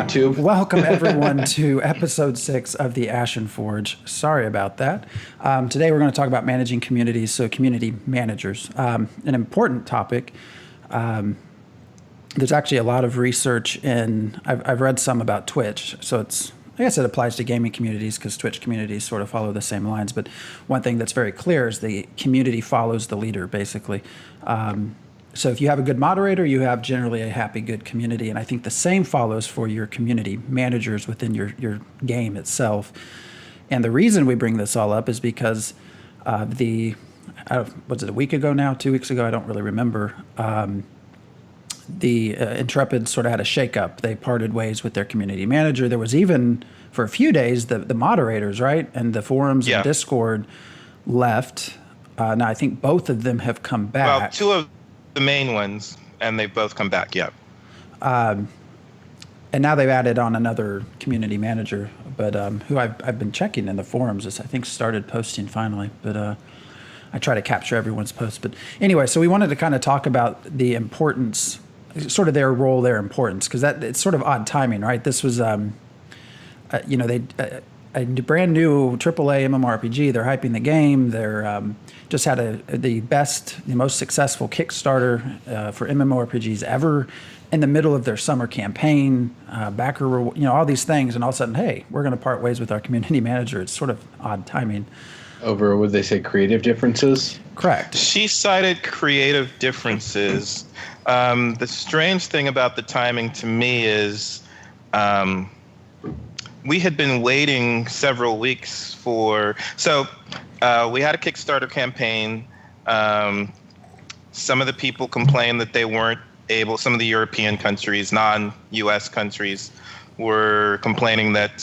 YouTube. Welcome, everyone, to episode 6 of the Ashen Forge. Sorry about that. Today, we're going to talk about managing communities, so community managers. An important topic. There's actually a lot of research in, I've read some about Twitch, so I guess it applies to gaming communities because Twitch communities sort of follow the same lines. But one thing that's very clear is the community follows the leader, basically. So if you have a good moderator, you have generally a happy, good community. And I think the same follows for your community managers within your game itself. And the reason we bring this all up is because was it a week ago now, 2 weeks ago? I don't really remember. The Intrepid sort of had a shakeup. They parted ways with their community manager. There was even, for a few days, the moderators, right? And the forums and Discord left. Now, I think both of them have come back. Well, two of the main ones, and they've both come back, and now they've added on another community manager, but who I've been checking in the forums, I think started posting finally, but I try to capture everyone's posts. But anyway, so we wanted to kind of talk about the importance, sort of their role, their importance, because it's sort of odd timing, right? This was, a brand new AAA MMORPG. They're hyping the game. They're just had the most successful Kickstarter for MMORPGs ever in the middle of their summer campaign, backer, all these things. And all of a sudden, hey, we're going to part ways with our community manager. It's sort of odd timing. Over, would they say creative differences? Correct. She cited creative differences. The strange thing about the timing to me is we had been waiting several weeks we had a Kickstarter campaign. Some of the people complained that they weren't able, some of the European countries, non-US countries, were complaining that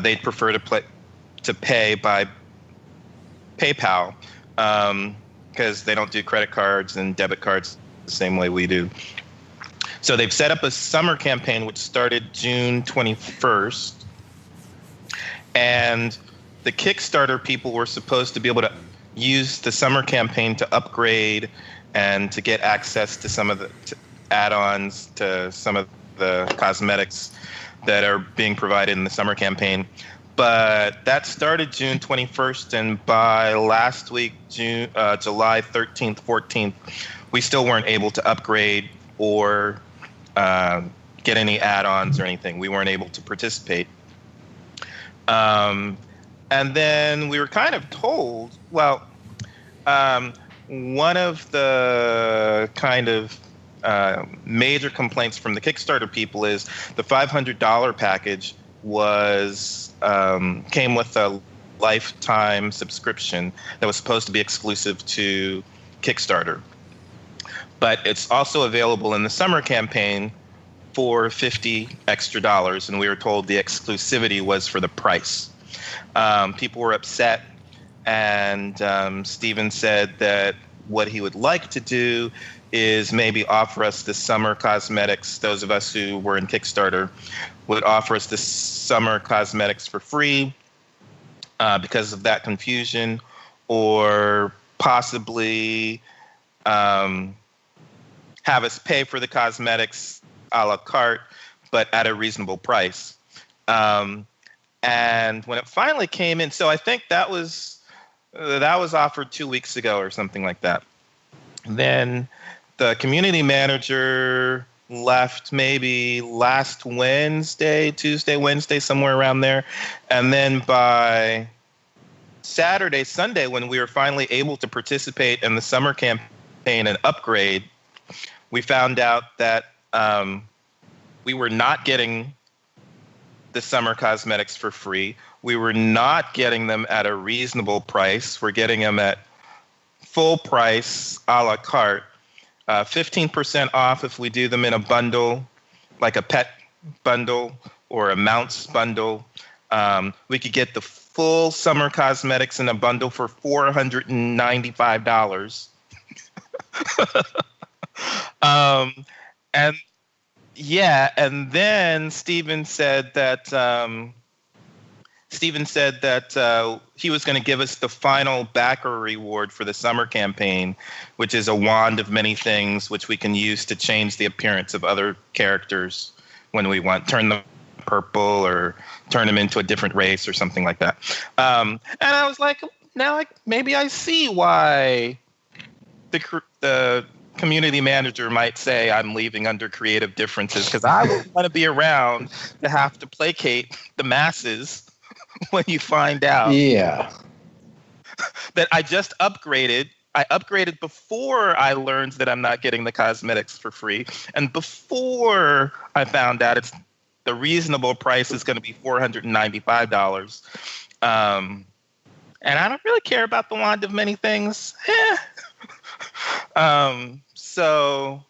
they'd prefer to pay by PayPal because they don't do credit cards and debit cards the same way we do. So they've set up a summer campaign which started June 21st. And the Kickstarter people were supposed to be able to use the summer campaign to upgrade and to get access to some of the add-ons to some of the cosmetics that are being provided in the summer campaign. But that started June 21st, and by last week, July 13th, 14th, we still weren't able to upgrade or get any add-ons or anything. We weren't able to participate. And then we were kind of told, one of the kind of major complaints from the Kickstarter people is the $500 package came with a lifetime subscription that was supposed to be exclusive to Kickstarter. But it's also available in the summer campaign for $50 extra, and we were told the exclusivity was for the price. People were upset, and Steven said that what he would like to do is maybe offer us the summer cosmetics. Those of us who were in Kickstarter would offer us the summer cosmetics for free because of that confusion, or possibly have us pay for the cosmetics a la carte, but at a reasonable price. And when it finally came in, so I think that was offered 2 weeks ago or something like that. Then the community manager left maybe last Tuesday, Wednesday, somewhere around there. And then by Saturday, Sunday, when we were finally able to participate in the summer campaign and upgrade, we found out that we were not getting the summer cosmetics for free. We were not getting them at a reasonable price. We're getting them at full price, a la carte. 15% off if we do them in a bundle, like a pet bundle or a mounts bundle. We could get the full summer cosmetics in a bundle for $495. And then Steven said that he was going to give us the final backer reward for the summer campaign, which is a wand of many things, which we can use to change the appearance of other characters when we want turn them purple or turn them into a different race or something like that. And I was like, now maybe I see why the community manager might say I'm leaving under creative differences, because I wouldn't want to be around to have to placate the masses when you find out that I just upgraded. I upgraded before I learned that I'm not getting the cosmetics for free, and before I found out the reasonable price is going to be $495. And I don't really care about the wand of many things. So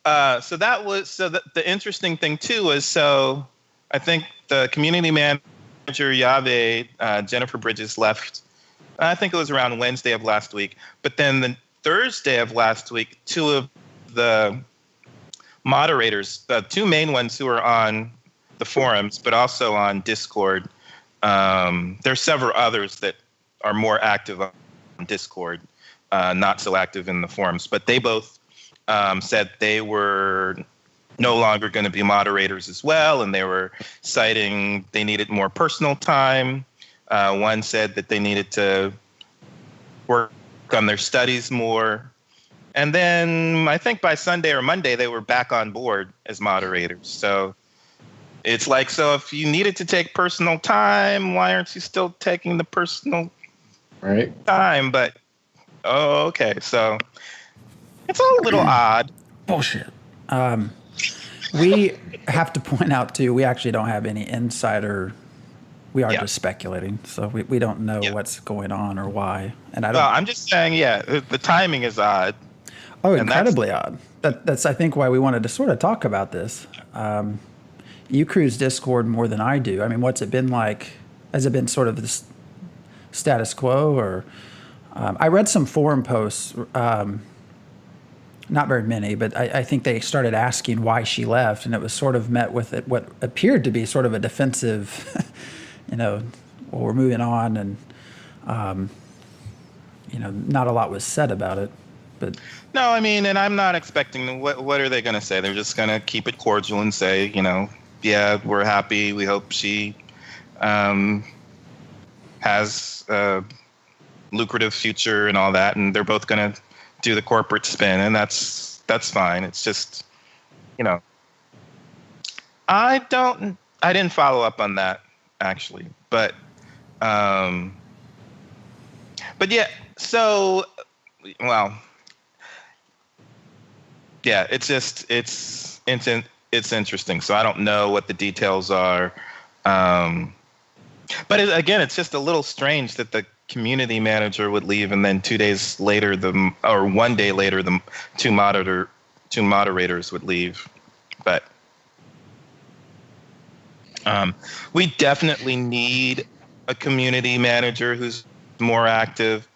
the interesting thing too was, I think the community manager Yahweh, Jennifer Bridges, left. I think it was around Wednesday of last week. But then the Thursday of last week, two of the moderators, the two main ones who are on the forums, but also on Discord. There's several others that are more active on Discord, not so active in the forums, but they both said they were no longer going to be moderators as well, and they were citing they needed more personal time. One said that they needed to work on their studies more. And then I think by Sunday or Monday, they were back on board as moderators. So it's like, so if you needed to take personal time, why aren't you still taking the personal time? But, okay. So it's a little odd. Bullshit. We have to point out, too, we actually don't have any insider. We are just speculating. So we don't know what's going on or why. And I don't. Well, I'm just saying, the timing is odd. Oh, incredibly odd. That's, I think, why we wanted to sort of talk about this. You cruise Discord more than I do. I mean, what's it been like? Has it been sort of this status quo? Or I read some forum posts, not very many, but I think they started asking why she left, and it was sort of met with what appeared to be sort of a defensive, well, we're moving on, and, not a lot was said about it. But no, I mean, and I'm not expecting, what are they going to say? They're just going to keep it cordial and say, we're happy. We hope she has a lucrative future and all that. And they're both going to do the corporate spin, and that's fine. It's just, I didn't follow up on that actually, but yeah, so, well, yeah, it's interesting. So I don't know what the details are. But again, it's just a little strange that the community manager would leave, and then 2 days later, or 1 day later, the two moderators would leave. But we definitely need a community manager who's more active.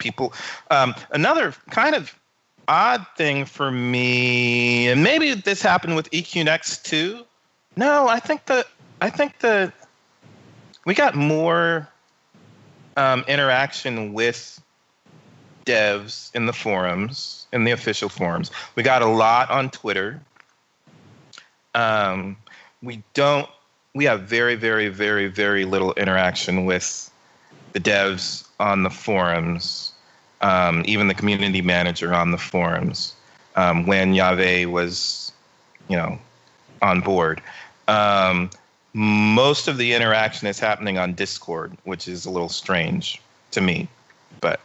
Another kind of odd thing for me, and maybe this happened with EQ Next too. No, I think we got more interaction with devs in the forums, in the official forums. We got a lot on Twitter. We have very, very, very, very little interaction with the devs on the forums, even the community manager on the forums, when Yahweh was, on board. Most of the interaction is happening on Discord, which is a little strange to me, but.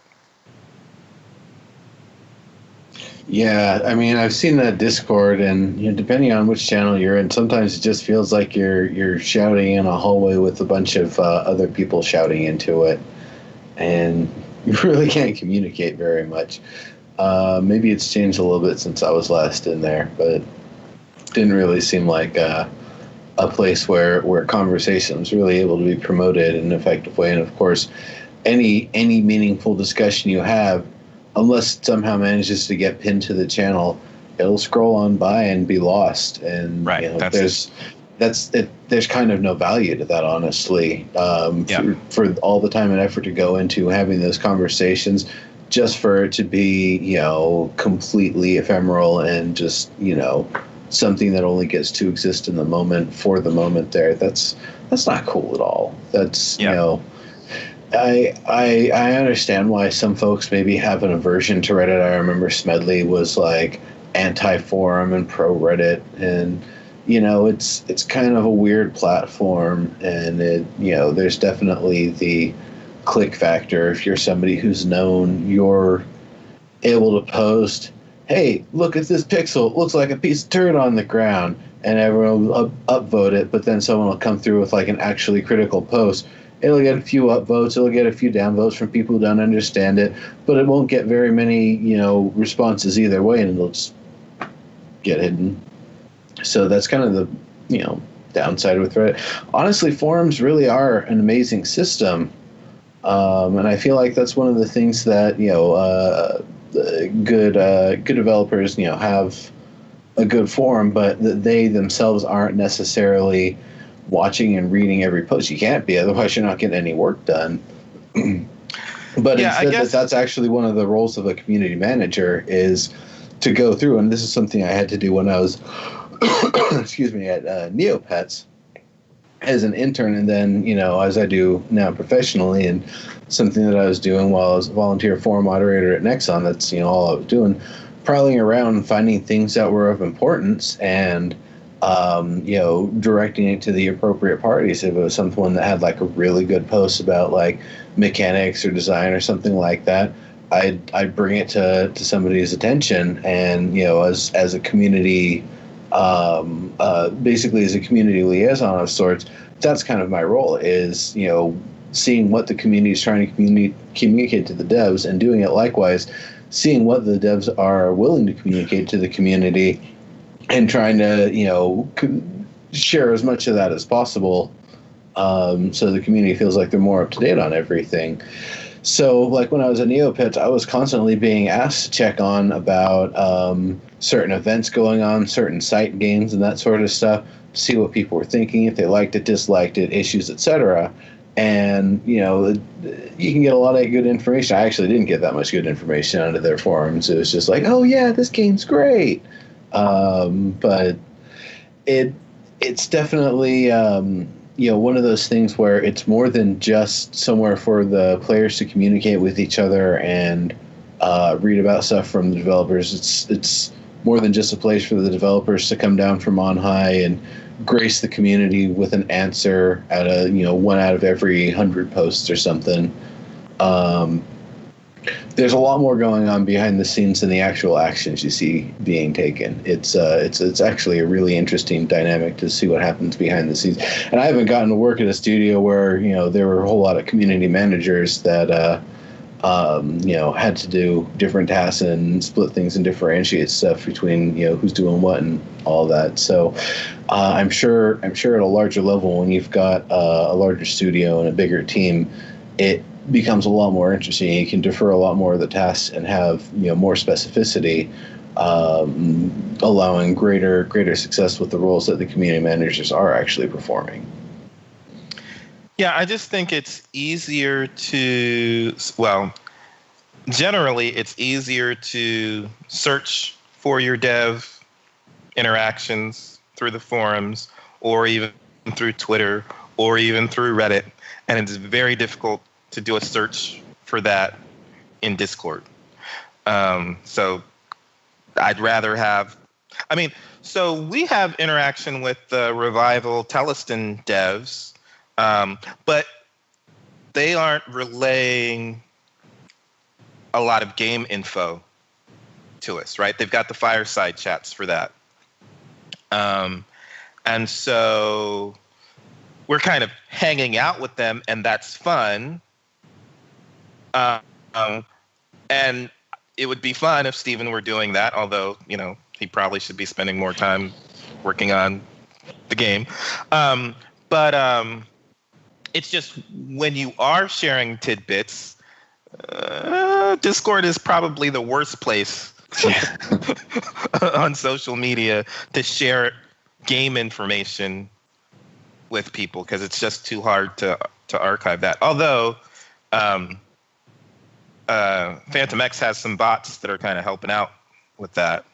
Yeah, I mean, I've seen that Discord, and depending on which channel you're in, sometimes it just feels like you're shouting in a hallway with a bunch of other people shouting into it, and you really can't communicate very much. Maybe it's changed a little bit since I was last in there, but it didn't really seem like a place where conversation was really able to be promoted in an effective way. And of course, any meaningful discussion you have, unless it somehow manages to get pinned to the channel, it'll scroll on by and be lost. And right, there's kind of no value to that, honestly. For all the time and effort to go into having those conversations, just for it to be completely ephemeral and just something that only gets to exist in the moment for the moment there. That's not cool at all. That's, you know, I understand why some folks maybe have an aversion to Reddit. I remember Smedley was like anti-forum and pro-Reddit, and you know, it's kind of a weird platform, and it, you know, there's definitely the click factor. If you're somebody who's known, you're able to post, hey, look at this pixel, it looks like a piece of turd on the ground, and everyone will upvote it, but then someone will come through with like an actually critical post. It'll get a few upvotes, it'll get a few downvotes from people who don't understand it, but it won't get very many, you know, responses either way, and it'll just get hidden. So that's kind of the, you know, downside with Reddit. Honestly, forums really are an amazing system, and I feel like that's one of the things that, you know, good developers, you know, have a good forum, but that they themselves aren't necessarily watching and reading every post. You can't be, otherwise you're not getting any work done. But yeah, instead, that's actually one of the roles of a community manager, is to go through, and this is something I had to do when I was excuse me, at Neopets as an intern, and then, you know, as I do now professionally, and something that I was doing while I was a volunteer forum moderator at Nexon. That's, you know, all I was doing, prowling around and finding things that were of importance, and you know, directing it to the appropriate parties. If it was someone that had like a really good post about like mechanics or design or something like that, I'd bring it to somebody's attention, and, you know, as a community, basically as a community liaison of sorts, that's kind of my role, is, you know, seeing what the community is trying to communicate to the devs, and doing it likewise, seeing what the devs are willing to communicate to the community, and trying to, you know, share as much of that as possible, so the community feels like they're more up to date on everything. So, like, when I was at Neopets, I was constantly being asked to check on about certain events going on, certain site games, and that sort of stuff, see what people were thinking, if they liked it, disliked it, issues, etc. And, you know, you can get a lot of good information. I actually didn't get that much good information out of their forums. It was just like, oh, yeah, this game's great. But it's definitely, you know, one of those things where it's more than just somewhere for the players to communicate with each other and read about stuff from the developers. It's more than just a place for the developers to come down from on high and grace the community with an answer at a, you know, 1 out of every 100 posts or something. There's a lot more going on behind the scenes than the actual actions you see being taken. It's actually a really interesting dynamic to see what happens behind the scenes. And I haven't gotten to work at a studio where, you know, there were a whole lot of community managers that you know, had to do different tasks and split things and differentiate stuff between, you know, who's doing what and all that. So I'm sure at a larger level, when you've got a larger studio and a bigger team, it becomes a lot more interesting. You can defer a lot more of the tasks and have, you know, more specificity, allowing greater success with the roles that the community managers are actually performing. Yeah, I just think it's easier to, well, generally it's easier to search for your dev interactions through the forums, or even through Twitter, or even through Reddit, and it's very difficult to do a search for that in Discord. So I'd rather have, I mean, so we have interaction with the Revival Teleston devs, but they aren't relaying a lot of game info to us, right? They've got the fireside chats for that. And so we're kind of hanging out with them, and that's fun. And it would be fun if Steven were doing that, although, you know, he probably should be spending more time working on the game. But it's just, when you are sharing tidbits, Discord is probably the worst place on social media to share game information with people, because it's just too hard to archive that. Although Phantom X has some bots that are kind of helping out with that.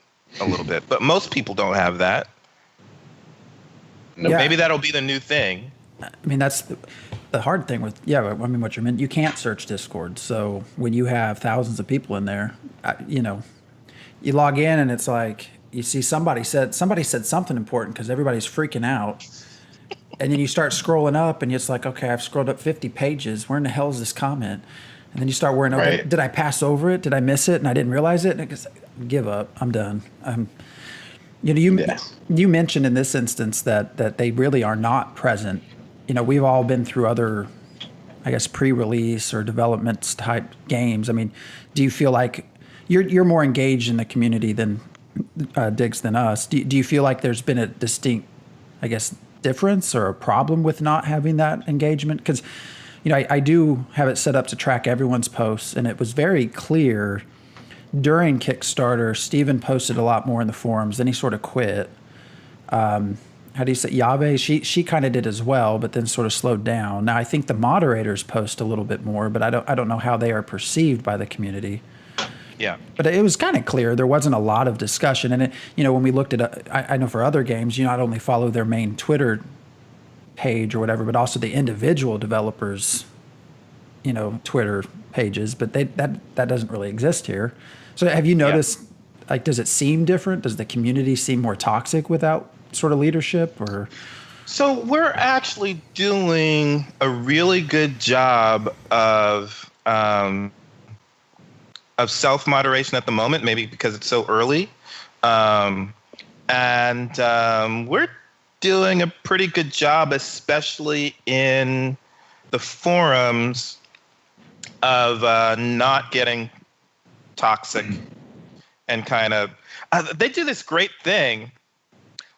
a little bit, but most people don't have that. Nope. Yeah. Maybe that'll be the new thing. I mean, that's the hard thing with, I mean, what you meant, you can't search Discord. So when you have thousands of people in there, you know, you log in and it's like, you see somebody said something important because everybody's freaking out. And then you start scrolling up and it's like, okay, I've scrolled up 50 pages. Where in the hell is this comment? And then you start worrying, okay, Right. did I pass over it? Did I miss it? And I didn't realize it? And it's, give up. I'm done. You know, you mentioned in this instance that they really are not present. You know, we've all been through other, I guess, pre-release or development type games. I mean, do you feel like you're more engaged in the community than Diggs than us? Do you feel like there's been a distinct, I guess, difference or a problem with not having that engagement? Because, you know, I do have it set up to track everyone's posts, and it was very clear during Kickstarter, Steven posted a lot more in the forums. Then he sort of quit. How do you say, Yave? She kind of did as well, but then sort of slowed down. Now I think the moderators post a little bit more, but I don't know how they are perceived by the community. Yeah. But it was kind of clear there wasn't a lot of discussion, and you know, when we looked at, I know for other games, you not only follow their main Twitter page or whatever, but also the individual developers, you know, Twitter pages. But that doesn't really exist here. So have you noticed, like, does it seem different? Does the community seem more toxic without sort of leadership? Or So we're actually doing a really good job of self-moderation at the moment, maybe because it's so early. And we're doing a pretty good job, especially in the forums, of not getting toxic and kind of they do this great thing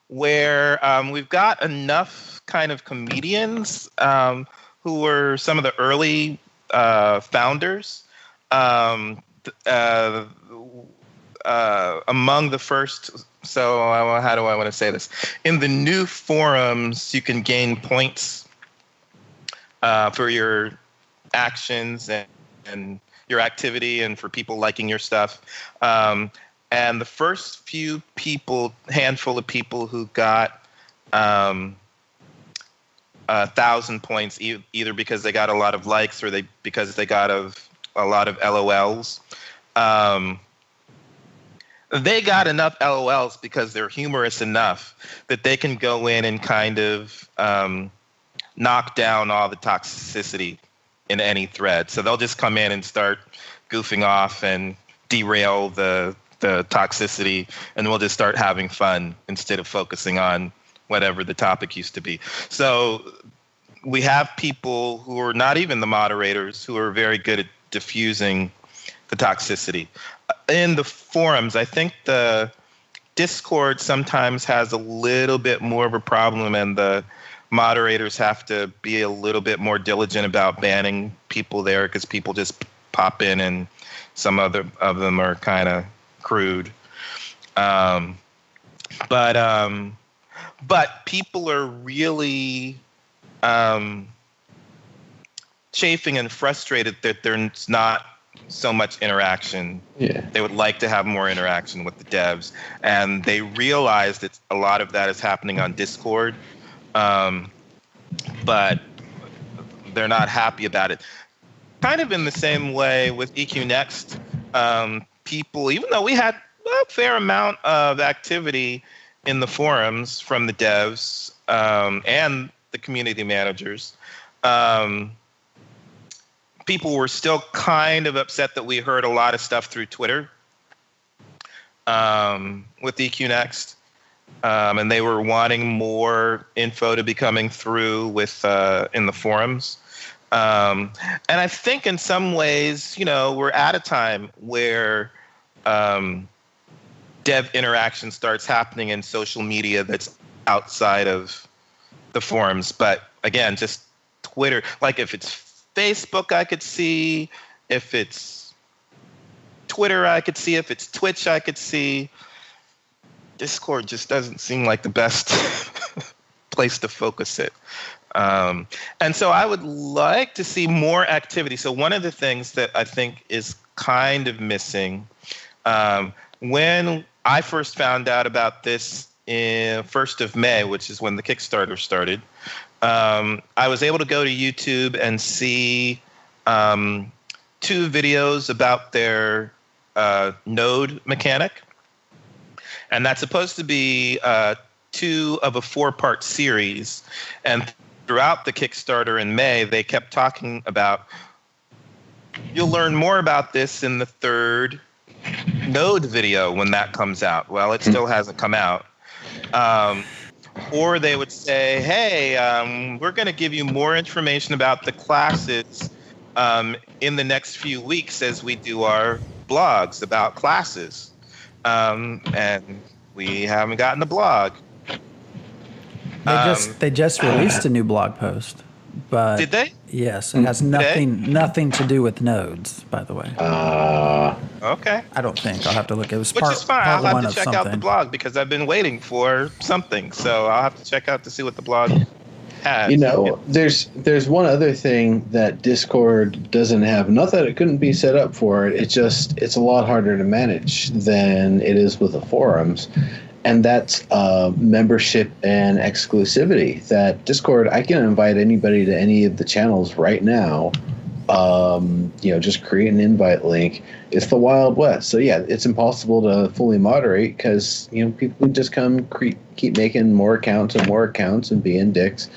where we've got enough kind of comedians who were some of the early founders among the first. So how do I want to say this? In the new forums, you can gain points for your actions and your activity and for people liking your stuff. And the first few people, handful of people who got 1,000 points, either because they got a lot of likes or because they got a lot of LOLs. They got enough LOLs because they're humorous enough that they can go in and kind of knock down all the toxicity in any thread. So they'll just come in and start goofing off and derail the toxicity, and we'll just start having fun instead of focusing on whatever the topic used to be. So we have people who are not even the moderators who are very good at diffusing the toxicity. In the forums, I think the Discord sometimes has a little bit more of a problem, and the moderators have to be a little bit more diligent about banning people there because people just pop in and some other of them are kind of crude. But people are really chafing and frustrated that there's not so much interaction. Yeah. They would like to have more interaction with the devs, and they realize that a lot of that is happening on Discord, but they're not happy about it. Kind of in the same way with EQ Next, people, even though we had a fair amount of activity in the forums from the devs and the community managers, people were still kind of upset that we heard a lot of stuff through Twitter with EQ Next. And they were wanting more info to be coming through with in the forums. And I think in some ways, you know, we're at a time where dev interaction starts happening in social media that's outside of the forums. But again, just Twitter, like if it's Facebook, I could see. If it's Twitter, I could see. If it's Twitch, I could see. Discord just doesn't seem like the best place to focus it. And so I would like to see more activity. So one of the things that I think is kind of missing, when I first found out about this in 1st of May, which is when the Kickstarter started, I was able to go to YouTube and see 2 videos about their node mechanic. And that's supposed to be 2 of a 4-part series. And throughout the Kickstarter in May, they kept talking about, you'll learn more about this in the 3rd node video when that comes out. Well, it still hasn't come out. Or they would say, hey, we're going to give you more information about the classes in the next few weeks as we do our blogs about classes. And we haven't gotten a blog. They just released a new blog post. But did they? Yes, it has nothing to do with nodes, by the way. Okay. I don't think. I'll have to look. It was Which is fine. I'll have to check out the something. blog because I've been waiting for something. So I'll have to check out to see what the blog has. You know, there's one other thing that Discord doesn't have. Not that it couldn't be set up for it. It's a lot harder to manage than it is with the forums. And that's membership and exclusivity. That Discord, I can invite anybody to any of the channels right now. Just create an invite link. It's the Wild West. So yeah, it's impossible to fully moderate because people can just come keep making more accounts and being dicks,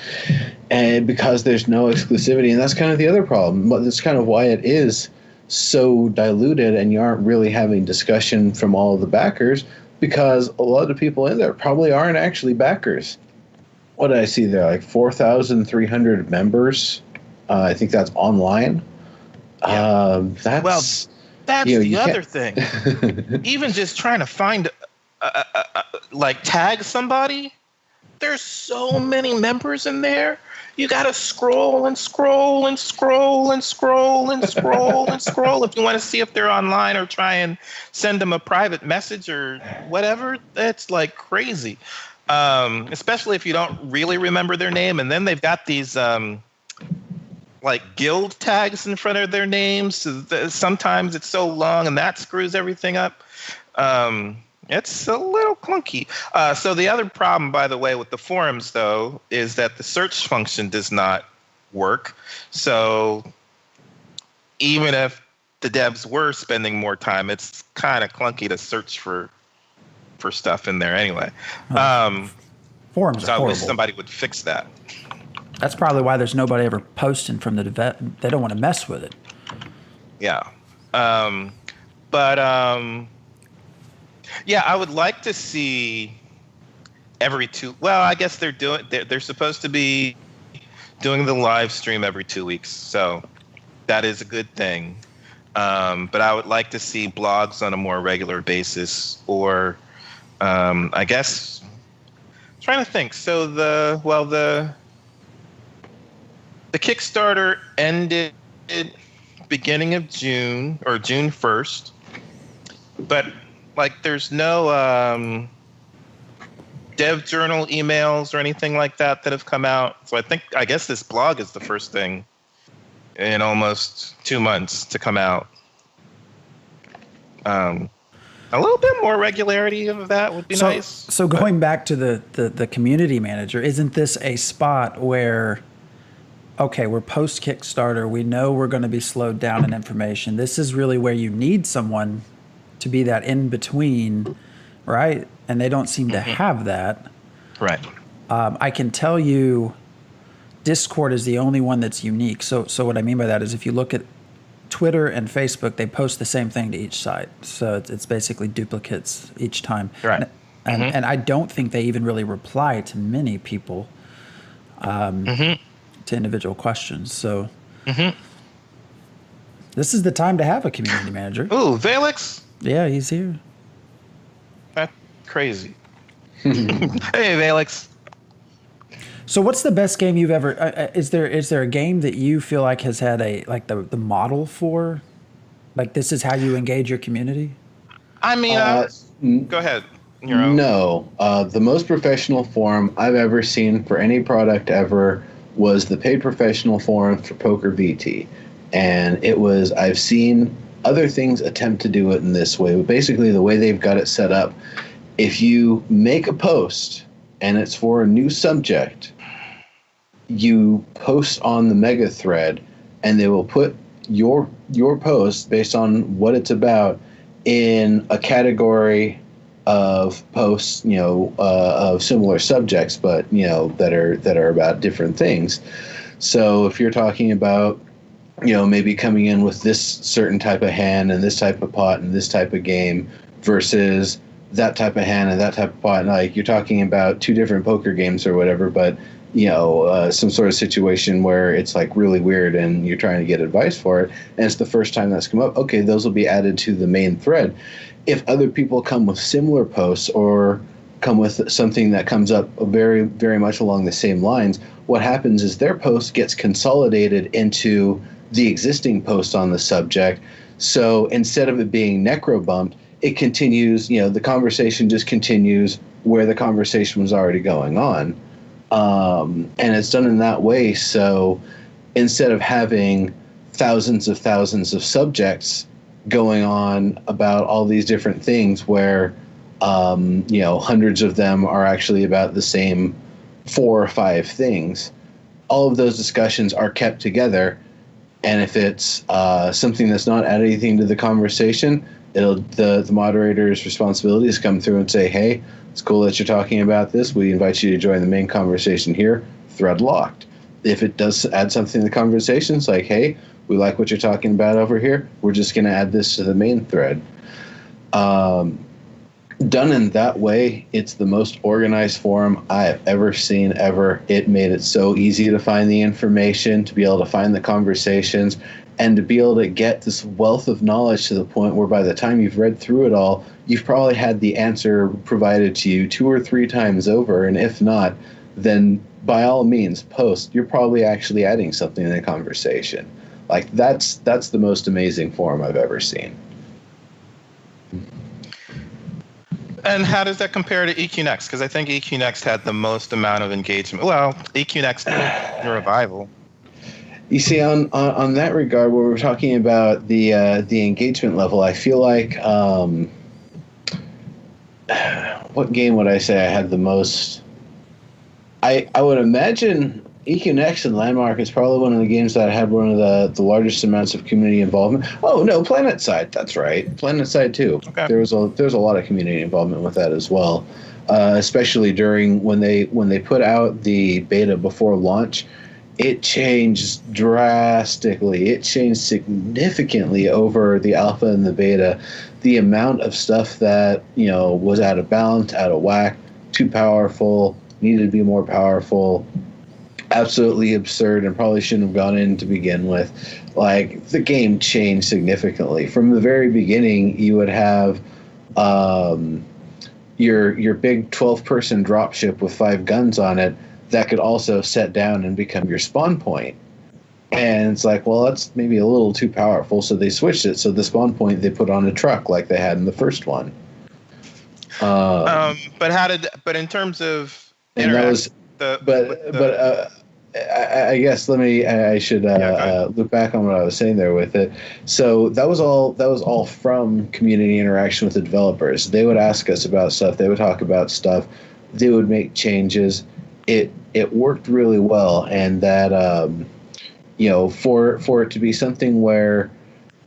and because there's no exclusivity, and that's kind of the other problem. But that's kind of why it is so diluted, and you aren't really having discussion from all of the backers. Because a lot of the people in there probably aren't actually backers. What did I see there? Like 4,300 members. I think that's online. Yeah. That's the other thing. Even just trying to find, tag somebody. There's so many members in there. You got to scroll and scroll and scroll and scroll and scroll and scroll if you want to see if they're online or try and send them a private message or whatever. That's like crazy, especially if you don't really remember their name. And then they've got these guild tags in front of their names. So sometimes it's so long and that screws everything up. It's a little clunky. So the other problem, by the way, with the forums, though, is that the search function does not work. So even if the devs were spending more time, it's kind of clunky to search for stuff in there anyway. Forums are I horrible. wish somebody would fix that. That's probably why there's nobody ever posting from the dev. They don't want to mess with it. Yeah. Yeah, I would like to see every 2. Well, I guess they're supposed to be doing the live stream every 2 weeks, so that is a good thing. But I would like to see blogs on a more regular basis, or I guess I'm trying to think. So the Kickstarter ended beginning of June or June 1st, but there's no dev journal emails or anything like that have come out. So I guess this blog is the first thing in almost 2 months to come out. A little bit more regularity of that would be nice. So going back to the community manager, isn't this a spot where, okay, we're post Kickstarter, we know we're going to be slowed down in information. This is really where you need someone to be that in between, right? And they don't seem to have that. Right. I can tell you Discord is the only one that's unique. So what I mean by that is if you look at Twitter and Facebook, they post the same thing to each site. So it's basically duplicates each time. Right. And I don't think they even really reply to many people to individual questions. So this is the time to have a community manager. Ooh, Valix? Yeah, he's here. That's crazy. Hey, Valix. So what's the best game you've ever is there a game that you feel like has had the model for, this is how you engage your community? I mean, go ahead. Your own. No. The most professional forum I've ever seen for any product ever was the paid professional forum for Poker VT. And I've seen Other things attempt to do it in this way, but basically the way they've got it set up, if you make a post and it's for a new subject, you post on the mega thread, and they will put your post based on what it's about in a category of posts, of similar subjects, but that are about different things. So if you're talking about, maybe coming in with this certain type of hand and this type of pot and this type of game versus that type of hand and that type of pot, like you're talking about two different poker games or whatever, but some sort of situation where it's like really weird and you're trying to get advice for it, and it's the first time that's come up, okay, those will be added to the main thread. If other people come with similar posts or come with something that comes up very, very much along the same lines, what happens is their post gets consolidated into the existing post on the subject. So instead of it being necro-bumped, it continues, the conversation just continues where the conversation was already going on. And it's done in that way. So instead of having thousands of subjects going on about all these different things where, hundreds of them are actually about the same 4 or 5 things, all of those discussions are kept together. And if it's something that's not adding anything to the conversation, the moderator's responsibility is come through and say, hey, it's cool that you're talking about this. We invite you to join the main conversation here. Thread locked. If it does add something to the conversation, it's like, hey, we like what you're talking about over here. We're just going to add this to the main thread. Done in that way, it's the most organized forum I have ever seen ever. It made it so easy to find the information, to be able to find the conversations, and to be able to get this wealth of knowledge to the point where by the time you've read through it all, you've probably had the answer provided to you 2 or 3 times over. And if not, then by all means, post. You're probably actually adding something in the conversation. Like that's the most amazing forum I've ever seen. And how does that compare to EQNext? Because I think EQNext had the most amount of engagement. Well, EQNext did a revival. You see, on that regard, where we're talking about the engagement level, I feel like what game would I say I had the most? I would imagine EQNext and Landmark is probably one of the games that had one of the largest amounts of community involvement. Oh no, PlanetSide, that's right, PlanetSide too. Okay. There was a lot of community involvement with that as well, especially during when they put out the beta before launch. It changed drastically. It changed significantly over the alpha and the beta. The amount of stuff that was out of balance, out of whack, too powerful, needed to be more powerful, absolutely absurd, and probably shouldn't have gone in to begin with. Like, the game changed significantly. From the very beginning, you would have your big 12-person dropship with 5 guns on it that could also set down and become your spawn point. And it's like, well, that's maybe a little too powerful, so they switched it. So the spawn point they put on a truck like they had in the first one. But in terms of and that was I guess I should look back on what I was saying there with it. So that was all from community interaction with the developers. They would ask us about stuff. They would talk about stuff. They would make changes. It worked really well, and that for it to be something where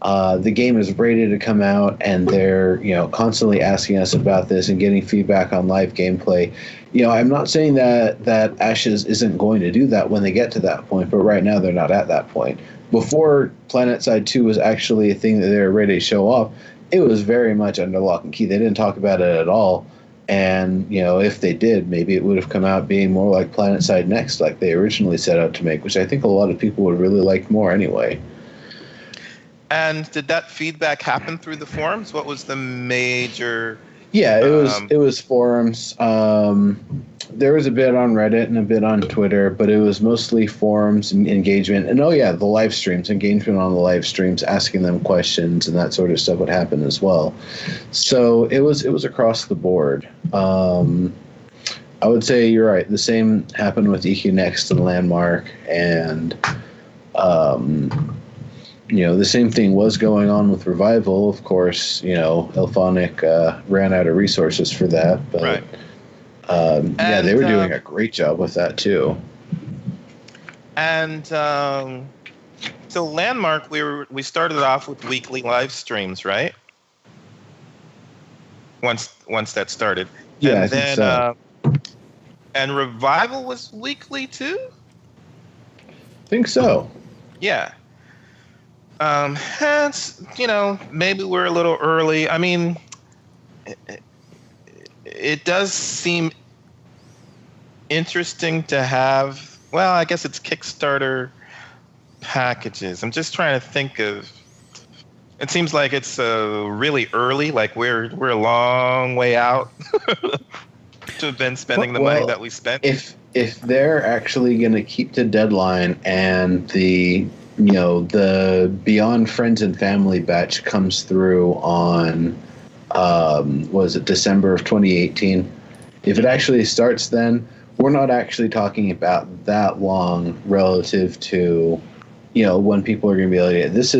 the game is ready to come out and they're constantly asking us about this and getting feedback on live gameplay. I'm not saying that Ashes isn't going to do that when they get to that point, but right now they're not at that point. Before PlanetSide 2 was actually a thing that they were ready to show off, it was very much under lock and key. They didn't talk about it at all. And, if they did, maybe it would have come out being more like PlanetSide Next, like they originally set out to make, which I think a lot of people would really like more anyway. And did that feedback happen through the forums? What was the major? Yeah, it was forums. There was a bit on Reddit and a bit on Twitter, but it was mostly forums and engagement. And the live streams, engagement on the live streams, asking them questions and that sort of stuff would happen as well. So it was across the board. I would say you're right. The same happened with EQNext and Landmark, and The same thing was going on with Revival. Of course, Elphonic ran out of resources for that, but Right. yeah, they were doing a great job with that too. And so Landmark, we started off with weekly live streams, right? Once that started, Yeah, and I think then so. And Revival was weekly too. I think so. Yeah. That's, maybe we're a little early. I mean, it does seem interesting to have. Well, I guess it's Kickstarter packages. I'm just trying to think of. It seems like it's really early. Like we're a long way out to have been spending the money that we spent. If they're actually going to keep the deadline and the Beyond Friends and Family batch comes through on was it December of 2018? If it actually starts then, we're not actually talking about that long relative to when people are going to be able to get this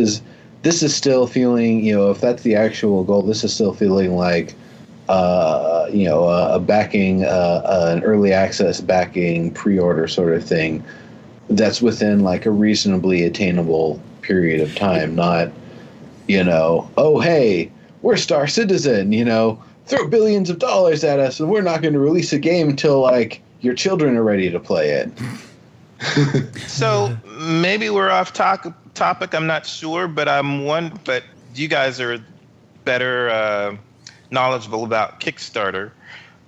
is still feeling, if that's the actual goal, this is still feeling like a backing, an early access backing pre-order sort of thing that's within like a reasonably attainable period of time, not, oh, hey, we're Star Citizen, throw billions of dollars at us and we're not going to release a game until like your children are ready to play it. So maybe we're off topic. I'm not sure, but but you guys are better knowledgeable about Kickstarter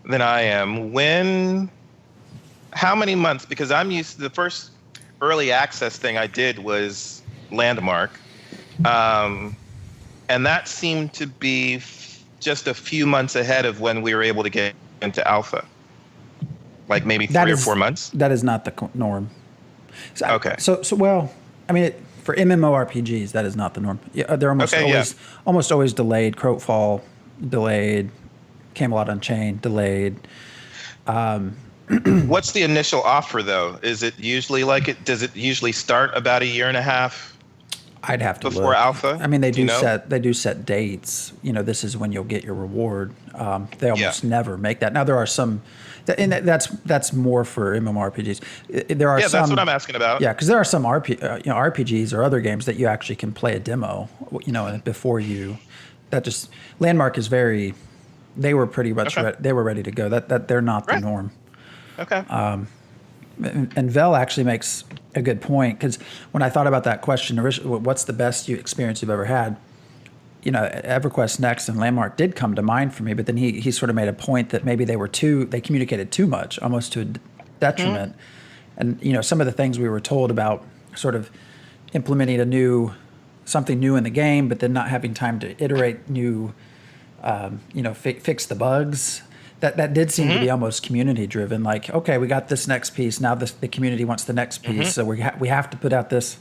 than I am. How many months? Because I'm used to the first early access thing I did was Landmark, and that seemed to be just a few months ahead of when we were able to get into alpha. Like maybe 3 or 4 months. That is not the norm. So, okay. So well, I mean, for MMORPGs, that is not the norm. Yeah, they're almost always delayed. Crowfall delayed. Camelot Unchained delayed. What's the initial offer though? Is it usually does it usually start about a year and a half? I'd have to before look. alpha. I mean, they do set dates. This is when you'll get your reward. They almost never make that. Now there are some, and that's more for MMORPGs. There are some. That's what I'm asking about. Yeah, because there are some RPGs or other games that you actually can play a demo. Before you. Landmark is very. They were pretty much they were ready to go. That they're not the norm. Okay. And Vel actually makes a good point, because when I thought about that question, what's the best experience you've ever had? EverQuest Next and Landmark did come to mind for me, but then he sort of made a point that maybe they communicated too much, almost to a detriment. Mm-hmm. And some of the things we were told about sort of implementing something new in the game, but then not having time to iterate fix the bugs. That did seem to be almost community driven. Like, okay, we got this next piece. Now the community wants the next piece, so we have to put out this.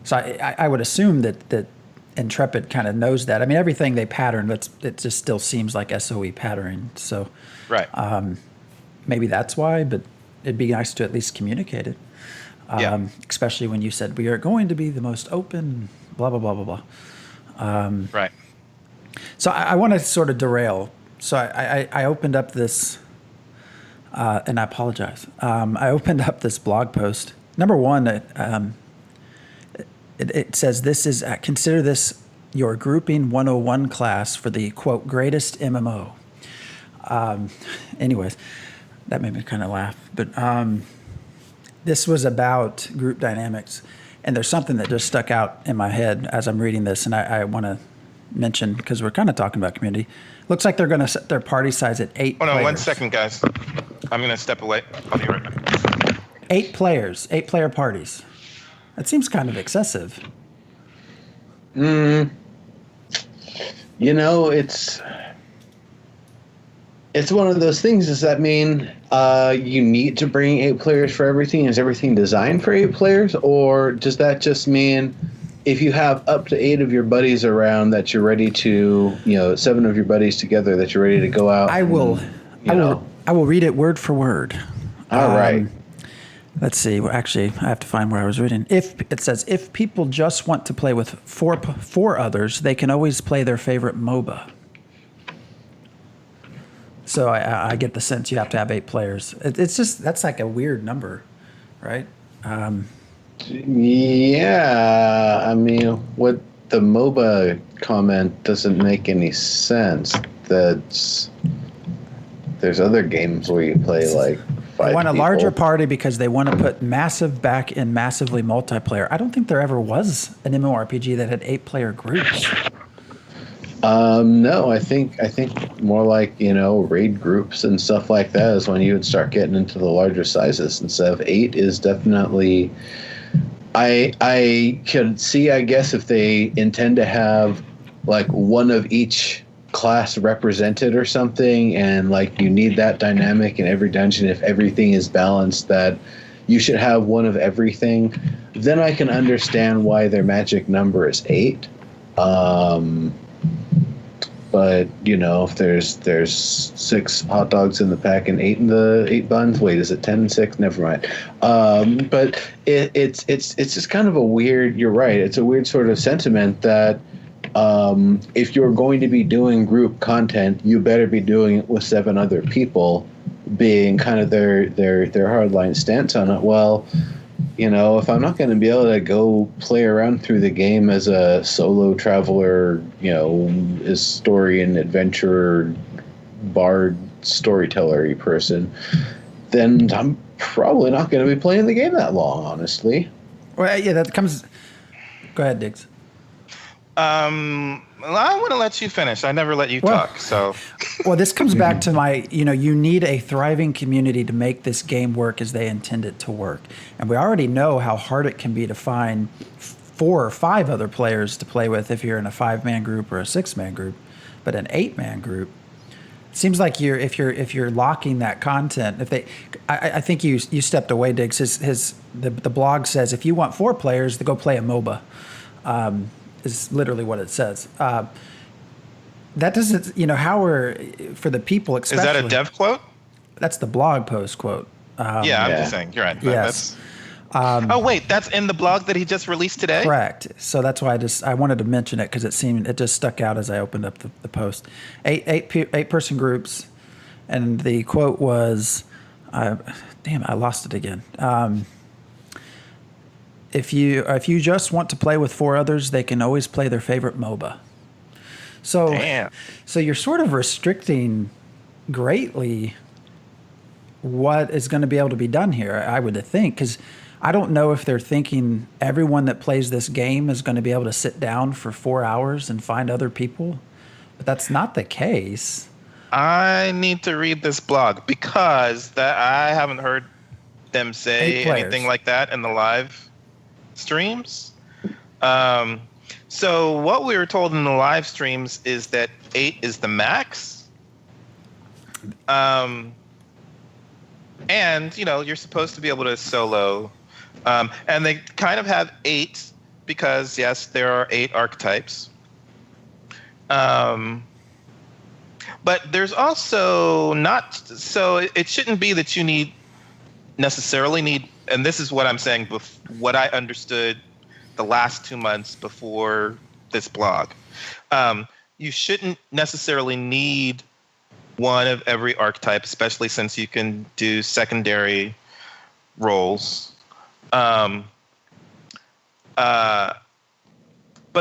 So I would assume that Intrepid kind of knows that. I mean, everything they pattern, it just still seems like SOE patterning. So right. Maybe that's why, but it'd be nice to at least communicate it. Especially when you said we are going to be the most open, blah blah blah blah blah. Right. So I want to sort of derail. So I opened up this, and I apologize. I opened up this blog post. Number one, it says consider this your grouping 101 class for the quote greatest MMO. Anyways, that made me kind of laugh. But this was about group dynamics, and there's something that just stuck out in my head as I'm reading this, and I want to mention, because we're kind of talking about community. Looks like they're going to set their party size at 8 Hold on players. 1 second, guys. I'm going to step away. I'll be right back. 8 players, 8-player parties. That seems kind of excessive. It's one of those things. Does that mean you need to bring 8 players for everything? Is everything designed for 8 players? Or does that just mean if you have up to 8 of your buddies around that you're ready to, 7 of your buddies together that you're ready to go out? I will read it word for word. All right. Let's see. Well, actually, I have to find where I was reading. If it says if people just want to play with four others, they can always play their favorite MOBA. So I get the sense you have to have 8 players. It's just that's like a weird number, right? Yeah, I mean, what the MOBA comment doesn't make any sense. That's there's other games where you play like 5 They want a people. larger party because they want to put massive back in massively multiplayer. I don't think there ever was an MMORPG that had 8-player groups. No, I think more like, raid groups and stuff like that is when you would start getting into the larger sizes. Instead of 8 is definitely. I could see, I guess, if they intend to have like one of each class represented or something, and like you need that dynamic in every dungeon. If everything is balanced, that you should have one of everything. Then I can understand why their magic number is 8. But if there's 6 hot dogs in the pack and 8 in the 8 buns, wait, is it 10 and 6? Never mind. But it's just kind of a weird. You're right. It's a weird sort of sentiment that if you're going to be doing group content, you better be doing it with 7 other people, being kind of their hardline stance on it. Well, if I'm not going to be able to go play around through the game as a solo traveler, historian, adventurer, bard, storyteller-y person, then I'm probably not going to be playing the game that long, honestly. Well, yeah, that comes. Go ahead, Diggs. I want to let you finish. I never let you talk. So, well, this comes back to my, you need a thriving community to make this game work as they intend it to work. And we already know how hard it can be to find 4 or 5 other players to play with if you're in a 5-man group or a 6-man group. But an 8-man group, it seems like if you're locking that content, I think you stepped away, Diggs. The blog says if you want 4 players to go play a MOBA. Is literally what it says. That doesn't, for the people, especially. Is that a dev quote? That's the blog post quote. I'm just saying. You're right. Yes. Oh, wait, that's in the blog that he just released today? Correct. So that's why I wanted to mention it because it just stuck out as I opened up the post. 8 person groups, and the quote was, I lost it again. If you just want to play with 4 others, they can always play their favorite MOBA. So you're sort of restricting greatly what is going to be able to be done here, I would think, because I don't know if they're thinking everyone that plays this game is going to be able to sit down for 4 hours and find other people, but that's not the case. I need to read this blog because I haven't heard them say anything like that in the live streams. So what we were told in the live streams is that 8 is the max. And you're supposed to be able to solo. And they kind of have 8 because yes, there are 8 archetypes. But there's also not, so it shouldn't be that you necessarily need, and this is what I'm saying, what I understood the last 2 months before this blog. You shouldn't necessarily need one of every archetype, especially since you can do secondary roles. But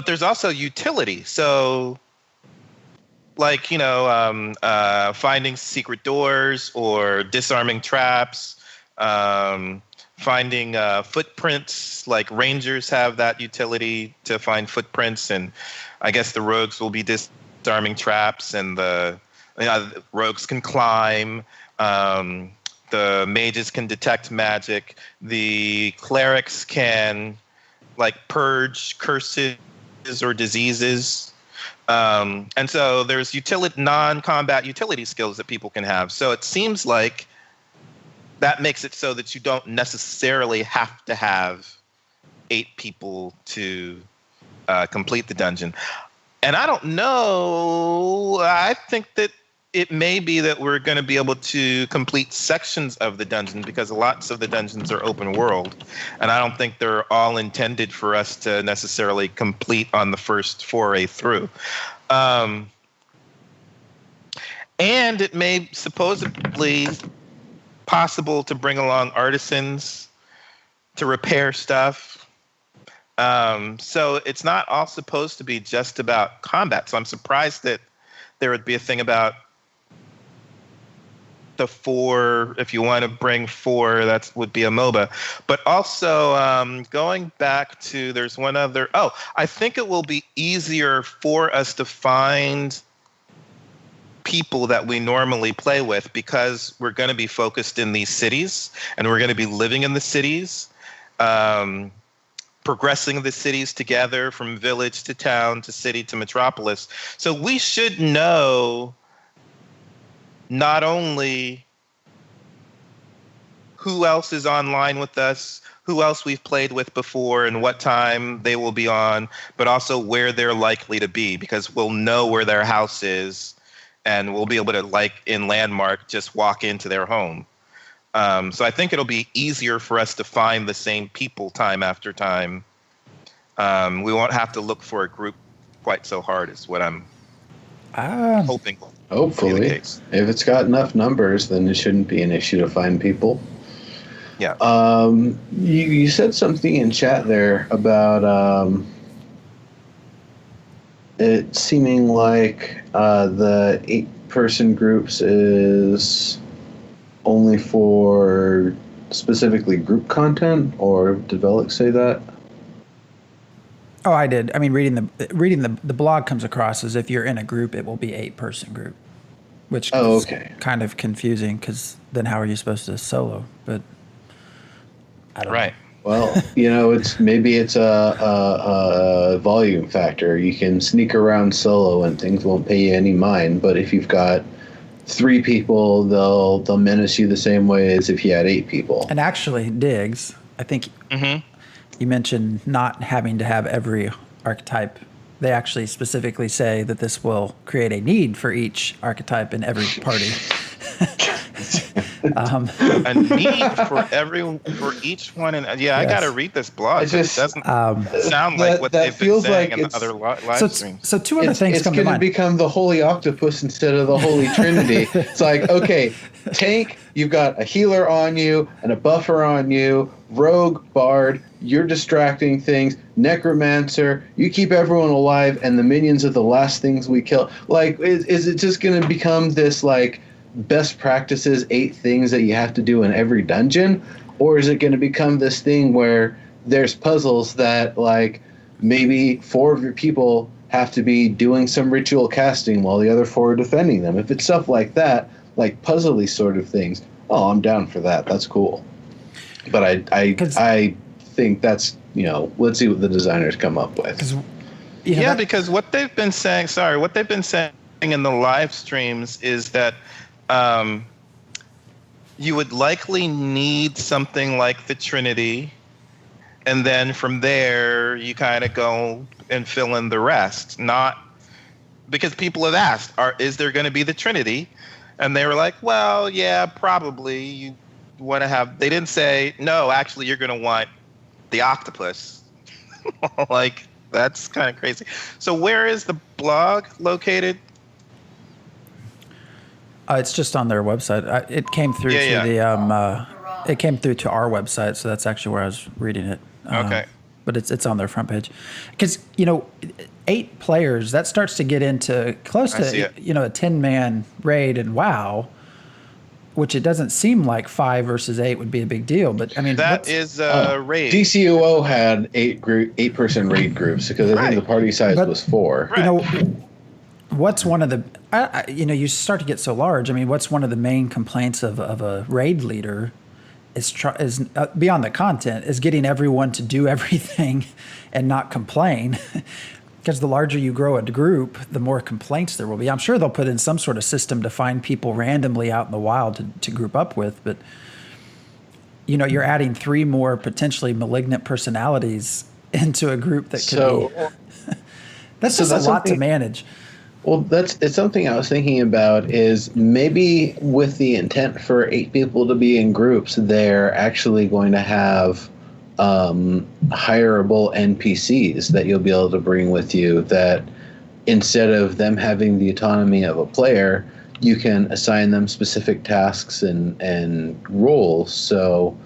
there's also utility. So, like, finding secret doors or disarming traps, finding footprints, like rangers have that utility to find footprints, and I guess the rogues will be disarming traps, and the rogues can climb, the mages can detect magic, the clerics can purge curses or diseases, and so there's non-combat utility skills that people can have. So it seems like that makes it so that you don't necessarily have to have 8 people to complete the dungeon. And I don't know. I think that it may be that we're going to be able to complete sections of the dungeon because lots of the dungeons are open world. And I don't think they're all intended for us to necessarily complete on the first foray through. And it may supposedly possible to bring along artisans to repair stuff. So it's not all supposed to be just about combat. So I'm surprised that there would be a thing about the 4, if you want to bring 4, that would be a MOBA. But also going back to, there's one other, I think it will be easier for us to find people that we normally play with because we're going to be focused in these cities and we're going to be living in the cities, progressing the cities together from village to town to city to metropolis. So we should know not only who else is online with us, who else we've played with before and what time they will be on, but also where they're likely to be, because we'll know where their house is and we'll be able to, like in Landmark, just walk into their home. So I think it'll be easier for us to find the same people time after time. We won't have to look for a group quite so hard is what I'm hoping. Hopefully, if it's got enough numbers, then it shouldn't be an issue to find people. Yeah. You said something in chat there about it seeming like the 8-person groups is only for specifically group content, or did Alex say that? Oh, I did. I mean, reading the blog comes across as if you're in a group, it will be 8-person group, which is kind of confusing because then how are you supposed to solo? But I don't know. Well, it's a volume factor. You can sneak around solo and things won't pay you any mind. But if you've got 3 people, they'll menace you the same way as if you had 8 people. And actually, Diggs, I think. You mentioned not having to have every archetype. They actually specifically say that this will create a need for each archetype in every party. A need for each one, and I got to read this blog. It doesn't sound like what they've been saying in the other live streams. So 2 other things come to mind. It's going to become the Holy Octopus instead of the Holy Trinity. It's like, okay, tank, you've got a healer on you and a buffer on you, rogue, bard, you're distracting things, necromancer, you keep everyone alive, and the minions are the last things we kill. Like, is it just going to become this, like, best practices 8 things that you have to do in every dungeon? Or is it going to become this thing where there's puzzles that, like, maybe 4 of your people have to be doing some ritual casting while the other 4 are defending them? If it's stuff like that, like puzzly sort of things, I'm down for that. That's cool. But I think that's, let's see what the designers come up with. Because what they've been saying in the live streams is that you would likely need something like the Trinity, and then from there you kind of go and fill in the rest. Not because people have asked, is there going to be the Trinity? And they were like, well, yeah, probably. You want to have. They didn't say no. Actually, you're going to want the octopus. Like, that's kind of crazy. So where is the blog located? It's just on their website. It came through it came through to our website, so that's actually where I was reading it. Okay. But it's on their front page, because 8 players, that starts to get into close to a 10-man raid and WoW, which it doesn't seem like 5 versus 8 would be a big deal. But I mean, that is a raid. DCUO had 8-person raid groups because I think the party size was 4. Right. What's one of the you start to get so large. I mean, what's one of the main complaints of a raid leader is beyond the content is getting everyone to do everything and not complain. Because the larger you grow a group, the more complaints there will be. I'm sure they'll put in some sort of system to find people randomly out in the wild to group up with, but you're adding 3 more potentially malignant personalities into a group that could be. That's a lot to manage. Well, it's something I was thinking about is maybe with the intent for 8 people to be in groups, they're actually going to have hireable NPCs that you'll be able to bring with you that instead of them having the autonomy of a player, you can assign them specific tasks and roles. So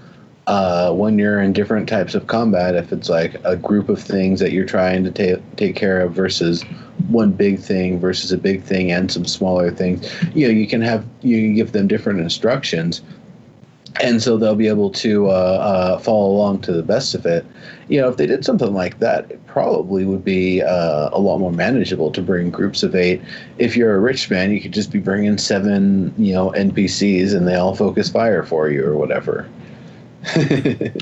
when you're in different types of combat, if it's like a group of things that you're trying to take care of versus one big thing versus a big thing and some smaller things, you give them different instructions, and so they'll be able to follow along to the best of it. If they did something like that, it probably would be a lot more manageable to bring groups of 8. If you're a rich man, you could just be bringing 7, NPCs, and they all focus fire for you or whatever.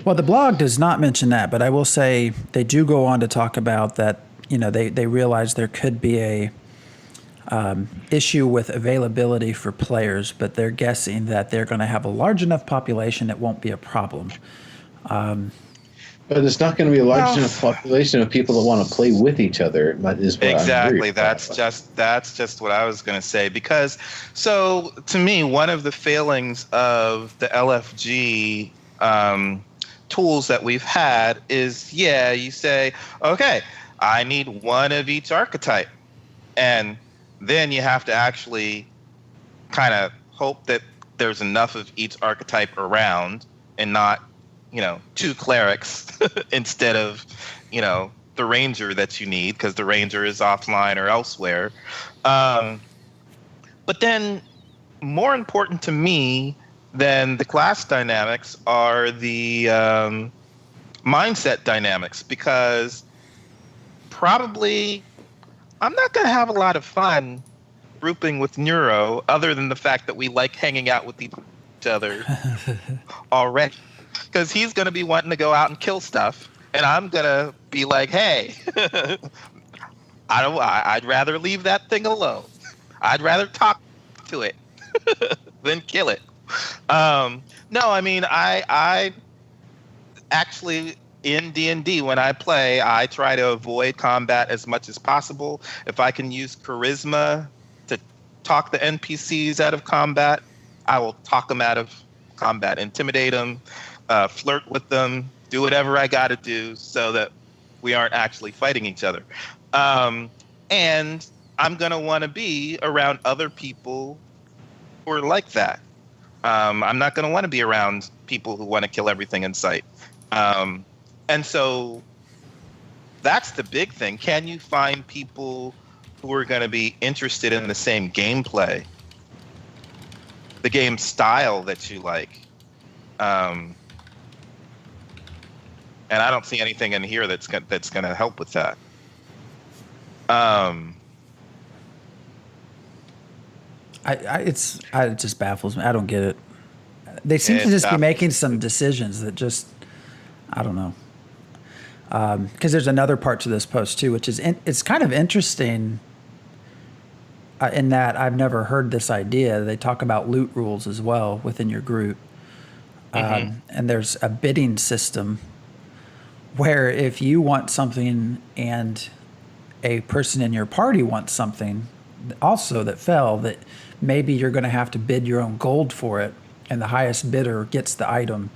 Well, the blog does not mention that, but I will say they do go on to talk about that. They realize there could be a issue with availability for players, but they're guessing that they're going to have a large enough population it won't be a problem. But it's not going to be a large enough population of people that want to play with each other. Is what exactly. That's just what I was going to say. Because so to me, one of the failings of the LFG tools that we've had is, you say, okay, I need one of each archetype, and then you have to actually kind of hope that there's enough of each archetype around and not, 2 clerics instead of, the ranger that you need, because the ranger is offline or elsewhere. But then more important to me than the class dynamics are the mindset dynamics, because probably I'm not going to have a lot of fun grouping with Neuro, other than the fact that we like hanging out with each other already. Because he's going to be wanting to go out and kill stuff, and I'm going to be like, hey, I'd rather leave that thing alone. I'd rather talk to it than kill it. No, I mean, I actually, in D&D, when I play, I try to avoid combat as much as possible. If I can use charisma to talk the NPCs out of combat, I will talk them out of combat, intimidate them, flirt with them, do whatever I got to do so that we aren't actually fighting each other. And I'm going to want to be around other people who are like that. I'm not going to want to be around people who want to kill everything in sight. And so that's the big thing. Can you find people who are going to be interested in the same gameplay, the game style that you like? And I don't see anything in here that's going to help with that. It just baffles me. I don't get it. They seem to just be making some decisions that just, I don't know. Because there's another part to this post too, which is it's kind of interesting in that I've never heard this idea. They talk about loot rules as well within your group. And there's a bidding system where if you want something and a person in your party wants something also that fell, that maybe you're going to have to bid your own gold for it, and the highest bidder gets the item,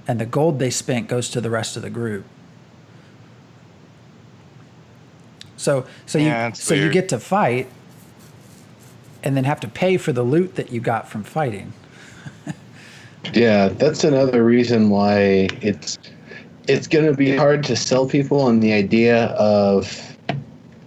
and the gold they spent goes to the rest of the group. So you get to fight and then have to pay for the loot that you got from fighting. Yeah, that's another reason why it's going to be hard to sell people on the idea of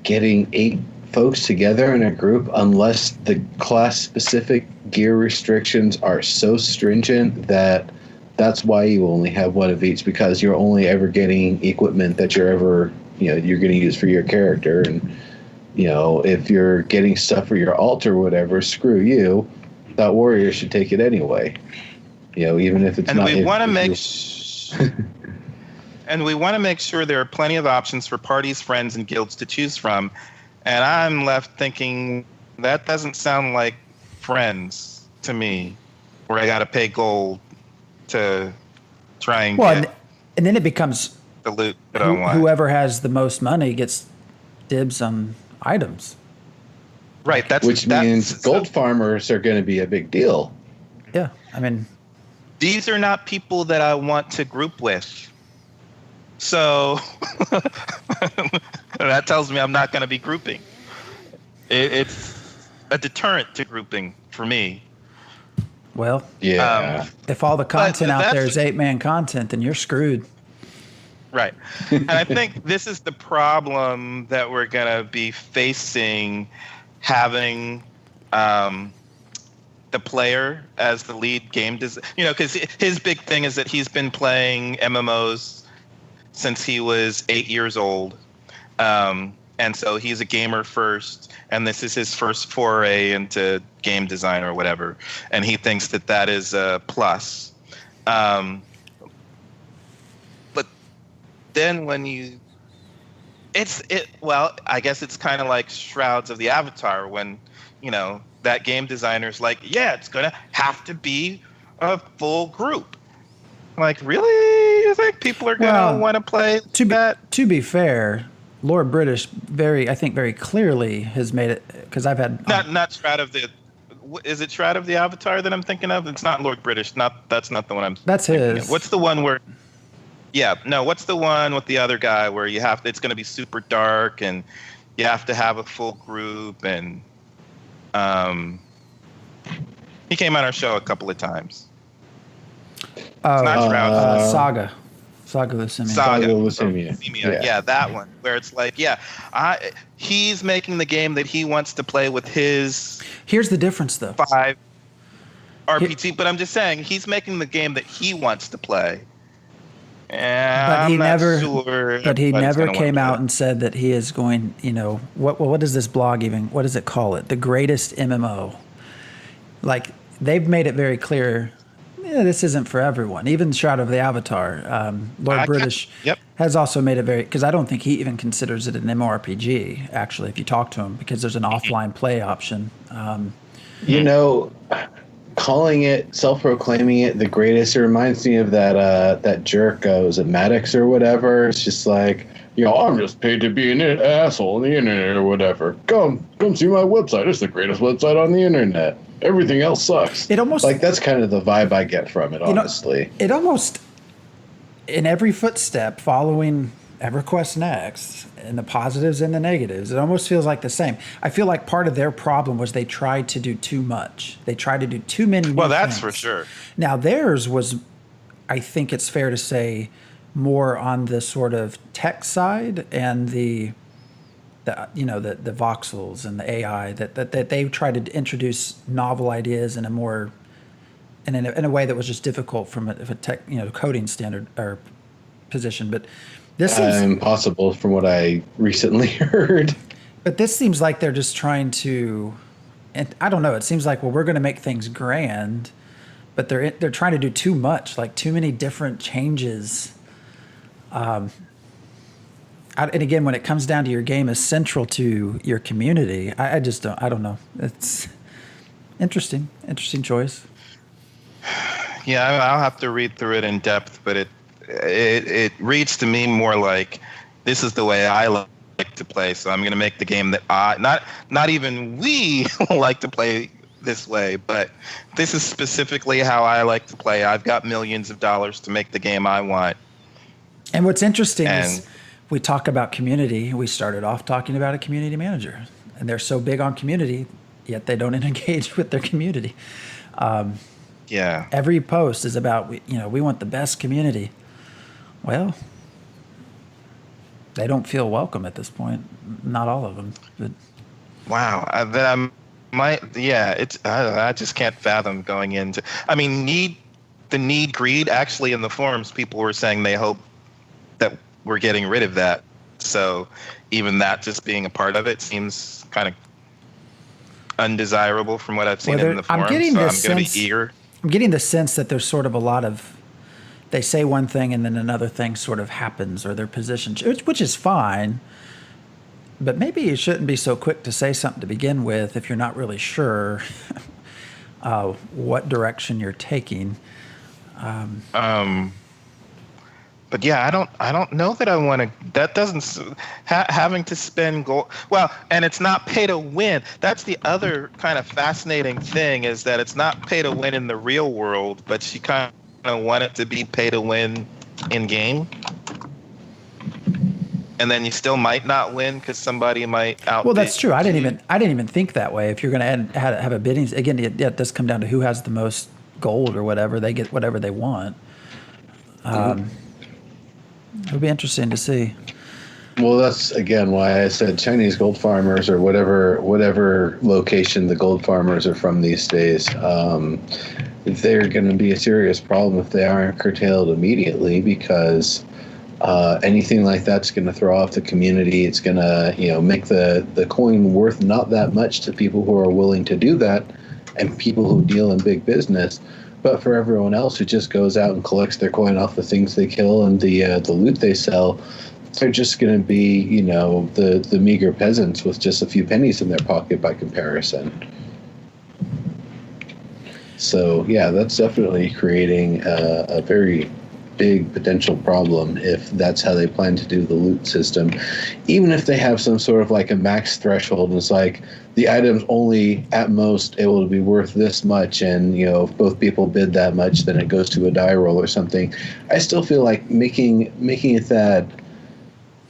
getting 8 folks together in a group unless the class-specific gear restrictions are so stringent that that's why you only have one of each, because you're only ever getting equipment that you're going to use for your character. And, if you're getting stuff for your alt or whatever, screw you. That warrior should take it anyway. Even if it's not. And we want to make and we want to make sure there are plenty of options for parties, friends, and guilds to choose from. And I'm left thinking that doesn't sound like friends to me, where I got to pay gold to try and get and then it becomes the loot that I want. Whoever has the most money gets dibs on items. Right. Which means gold farmers are going to be a big deal. Yeah, I mean, these are not people that I want to group with. So that tells me I'm not going to be grouping. It's a deterrent to grouping for me. well, Yeah. if all the content out there is 8-man content, then you're screwed. Right. And I think this is the problem that we're going to be facing, having the player as the lead game designer. You know, because his big thing is that he's been playing MMOs since he was 8 years old. And so he's a gamer first, and this is his first foray into game design or whatever. And he thinks that that is a plus. But then when you, well, I guess it's kind of like Shrouds of the Avatar when, you know, that game designer's like, yeah, it's going to have to be a full group. Like, really? You think people are going to want to play that? To be fair, Lord British I think very clearly has made it, because I've had not Shroud of the. Is it Shroud of the Avatar that I'm thinking of? It's not Lord British. That's not the one I'm. That's his. Of. What's the one where? Yeah, no. What's the one with the other guy where you have? It's going to be super dark and you have to have a full group and. He came on our show a couple of times. It's not Shroud. Saga Lucemia. Saga Lucemia. Yeah, that one where it's like, he's making the game that he wants to play with his. Here's the difference, though. 5 RPG, but I'm just saying he's making the game that he wants to play. But he never came out and said that he is going. You know what does this blog even? What does it call it? The greatest MMO. Like they've made it very clear. Yeah, this isn't for everyone. Even Shroud of the Avatar, Lord British has also made it very, because I don't think he even considers it an MMORPG, actually, if you talk to him, because there's an offline play option. You know, calling it, self-proclaiming it the greatest, it reminds me of that jerk, was it Maddox or whatever? It's just like, you know, I'm just paid to be an asshole on the internet or whatever. Come see my website. It's the greatest website on the internet. Everything else sucks. It almost like that's kind of the vibe I get from it, honestly. It almost, in every footstep following EverQuest Next, and the positives and the negatives, it almost feels like the same. I feel like part of their problem was they tried to do too much. They tried to do too many. Well, that's things. For sure. Now theirs was, I think it's fair to say, more on the sort of tech side and the voxels and the AI that they tried to introduce novel ideas in a more in a way that was just difficult from a tech coding standard or position. But this seems impossible from what I recently heard. But this seems like they're just trying to, and I don't know. It seems like we're going to make things grand, but they're trying to do too much, like too many different changes. And again, when it comes down to your game is central to your community, I just don't. I don't know. It's interesting choice. Yeah, I'll have to read through it in depth, but it reads to me more like this is the way I like to play. So I'm going to make the game that not even we like to play this way, but this is specifically how I like to play. I've got millions of dollars to make the game I want. And what's interesting is we talk about community. We started off talking about a community manager, and they're so big on community, yet they don't engage with their community. Every post is about, we want the best community. Well, they don't feel welcome at this point. Not all of them. But. Wow. I just can't fathom going into, greed. Actually, in the forums, people were saying they hope that we're getting rid of that. So even that just being a part of it seems kind of undesirable from what I've seen in the forums. I'm going to be eager. I'm getting the sense that there's sort of a lot of, they say one thing and then another thing sort of happens, or their position, which is fine. But maybe you shouldn't be so quick to say something to begin with if you're not really sure what direction you're taking. But yeah, I don't know that I want to. That doesn't having to spend gold. Well, and it's not pay to win. That's the other kind of fascinating thing, is that it's not pay to win in the real world, but she kind of want it to be pay to win in game. And then you still might not win because somebody might outbid. Well, that's true. I didn't even think that way. If you're going to have a bidding, again, it does come down to who has the most gold or whatever. They get whatever they want. It'll be interesting to see. Well, that's again why I said Chinese gold farmers, or whatever location the gold farmers are from these days. They're going to be a serious problem if they aren't curtailed immediately, because anything like that's going to throw off the community. It's going to make the coin worth not that much to people who are willing to do that, and people who deal in big business. But for everyone else who just goes out and collects their coin off the things they kill and the loot they sell, they're just going to be, the meager peasants with just a few pennies in their pocket by comparison. So, yeah, that's definitely creating a very big potential problem if that's how they plan to do the loot system. Even if they have some sort of like a max threshold, and it's like the item's only at most able to be worth this much, and if both people bid that much, then it goes to a die roll or something. I still feel like making it that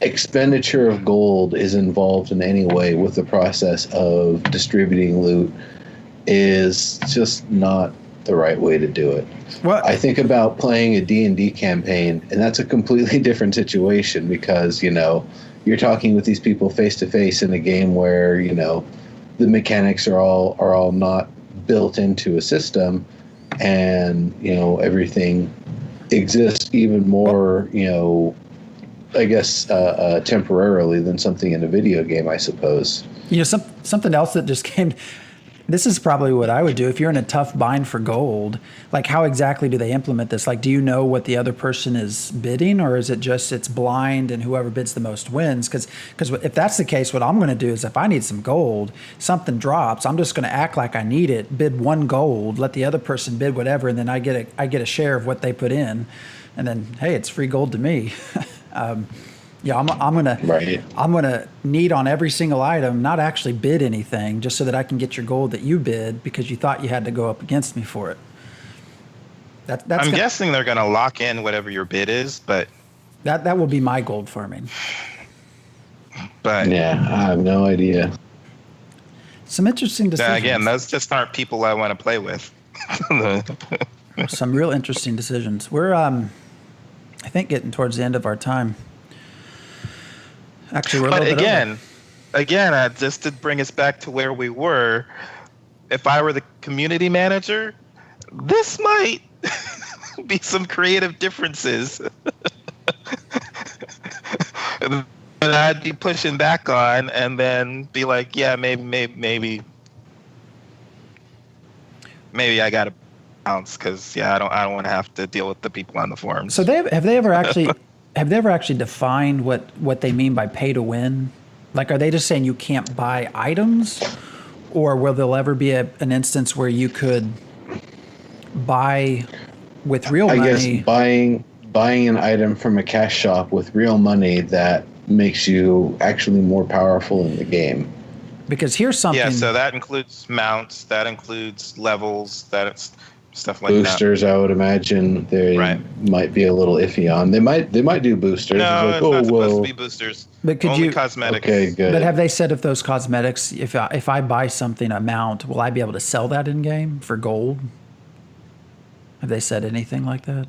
expenditure of gold is involved in any way with the process of distributing loot is just not the right way to do it. Well, I think about playing a D&D campaign, and that's a completely different situation, because you're talking with these people face to face in a game where the mechanics are all not built into a system, and everything exists even more I guess temporarily than something in a video game, I suppose. Something else that just came. This is probably what I would do if you're in a tough bind for gold. Like, how exactly do they implement this? Like, do you know what the other person is bidding, or is it just it's blind and whoever bids the most wins? Because if that's the case, what I'm going to do is if I need some gold, something drops, I'm just going to act like I need it, bid 1 gold, let the other person bid whatever, and then I get a share of what they put in, and then hey, it's free gold to me. I'm gonna need on every single item, not actually bid anything, just so that I can get your gold that you bid because you thought you had to go up against me for it. I'm guessing they're gonna lock in whatever your bid is, but that will be my gold farming. But yeah, I have no idea. Some interesting decisions. Again, those just aren't people I want to play with. Some real interesting decisions. We're I think getting towards the end of our time. Actually, we're a little bit over. Again, just to bring us back to where we were, if I were the community manager, this might be some creative differences that I'd be pushing back on, and then be like, yeah, maybe I got to bounce, because I don't want to have to deal with the people on the forums. So have they ever actually defined what they mean by pay to win? Like, are they just saying you can't buy items, or will there ever be an instance where you could buy with real money? I guess buying an item from a cash shop with real money that makes you actually more powerful in the game. Because here's something. Yeah, so that includes mounts, that includes levels, that's stuff like boosters, that. I would imagine they might be a little iffy on. They might do boosters. No, it's not supposed to be boosters. But only cosmetics. Okay, good. But have they said if those cosmetics, if I buy something, a mount, will I be able to sell that in game for gold? Have they said anything like that?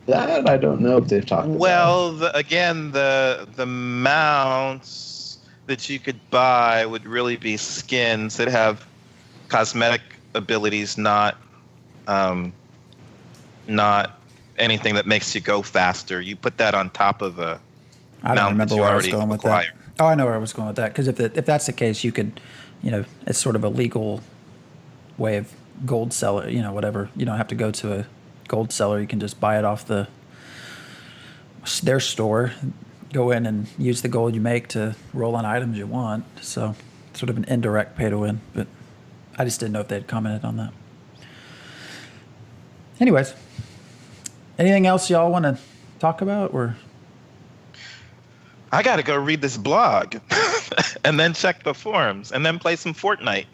That I don't know if they've talked about. Well, the mounts that you could buy would really be skins that have cosmetic abilities, not anything that makes you go faster. You put that on top of a I don't remember where I was going with that. acquired. Oh, I know where I was going with that. Because if that's the case, you could, it's sort of a legal way of gold seller, whatever. You don't have to go to a gold seller. You can just buy it off their store, go in and use the gold you make to roll on items you want. So sort of an indirect pay to win. But I just didn't know if they'd commented on that. Anyways, anything else y'all want to talk about? Or I got to go read this blog and then check the forums and then play some Fortnite.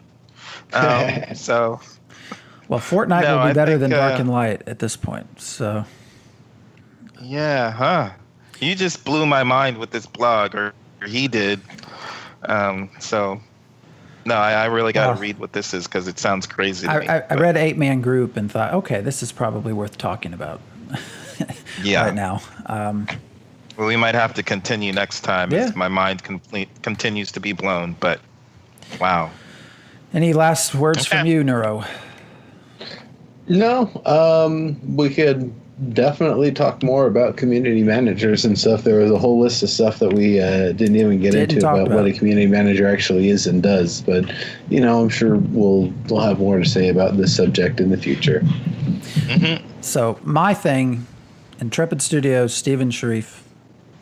So, well, Fortnite No, will be I better think, than Dark and Light at this point. So, yeah, huh? You just blew my mind with this blog, or he did. So, no, I really got to read what this is because it sounds crazy to me. I read 8-Man Group and thought, okay, this is probably worth talking about. Yeah. Right now. Well, we might have to continue next time as my mind continues to be blown. But wow. Any last words from you, Neuro? No, we could definitely talk more about community managers and stuff. There was a whole list of stuff that we didn't even get into about what a community manager actually is and does. But, I'm sure we'll have more to say about this subject in the future. Mm-hmm. So my thing, Intrepid Studios, Stephen Sharif,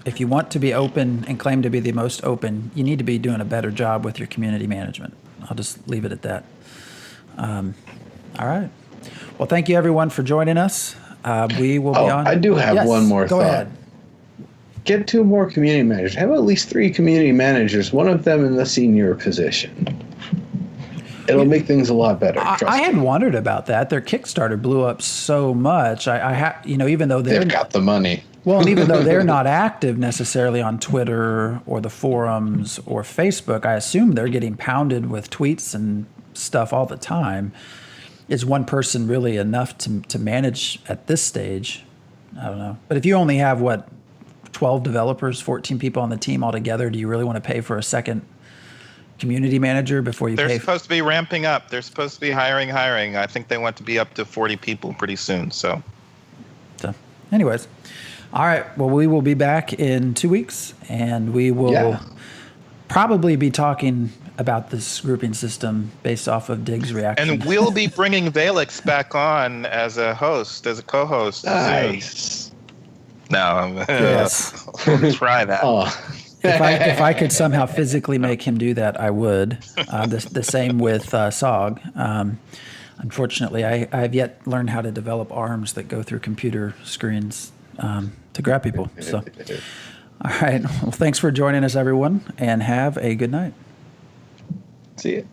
if you want to be open and claim to be the most open, you need to be doing a better job with your community management. I'll just leave it at that. All right. Well, thank you, everyone, for joining us. We will be on. I do have one more thought. Go ahead. Get 2 more community managers. Have at least 3 community managers, one of them in the senior position. It'll make things a lot better. I had wondered about that. Their Kickstarter blew up so much. Even though they've got the money. Well, and even though they're not active necessarily on Twitter or the forums or Facebook, I assume they're getting pounded with tweets and stuff all the time. Is one person really enough to manage at this stage? I don't know. But if you only have, 12 developers, 14 people on the team altogether, do you really want to pay for a second community manager before you pay? They're supposed to be ramping up. They're supposed to be hiring. I think they want to be up to 40 people pretty soon. So anyways. All right. Well, we will be back in 2 weeks, and we will probably be talking about this grouping system based off of Dig's reaction. And we'll be bringing Valix back on as a co-host. Nice. No, yes. We'll try that. If I could somehow physically make him do that, I would. The same with SOG. Unfortunately, I have yet learned how to develop arms that go through computer screens to grab people. So, all right. Well, thanks for joining us, everyone, and have a good night. See you.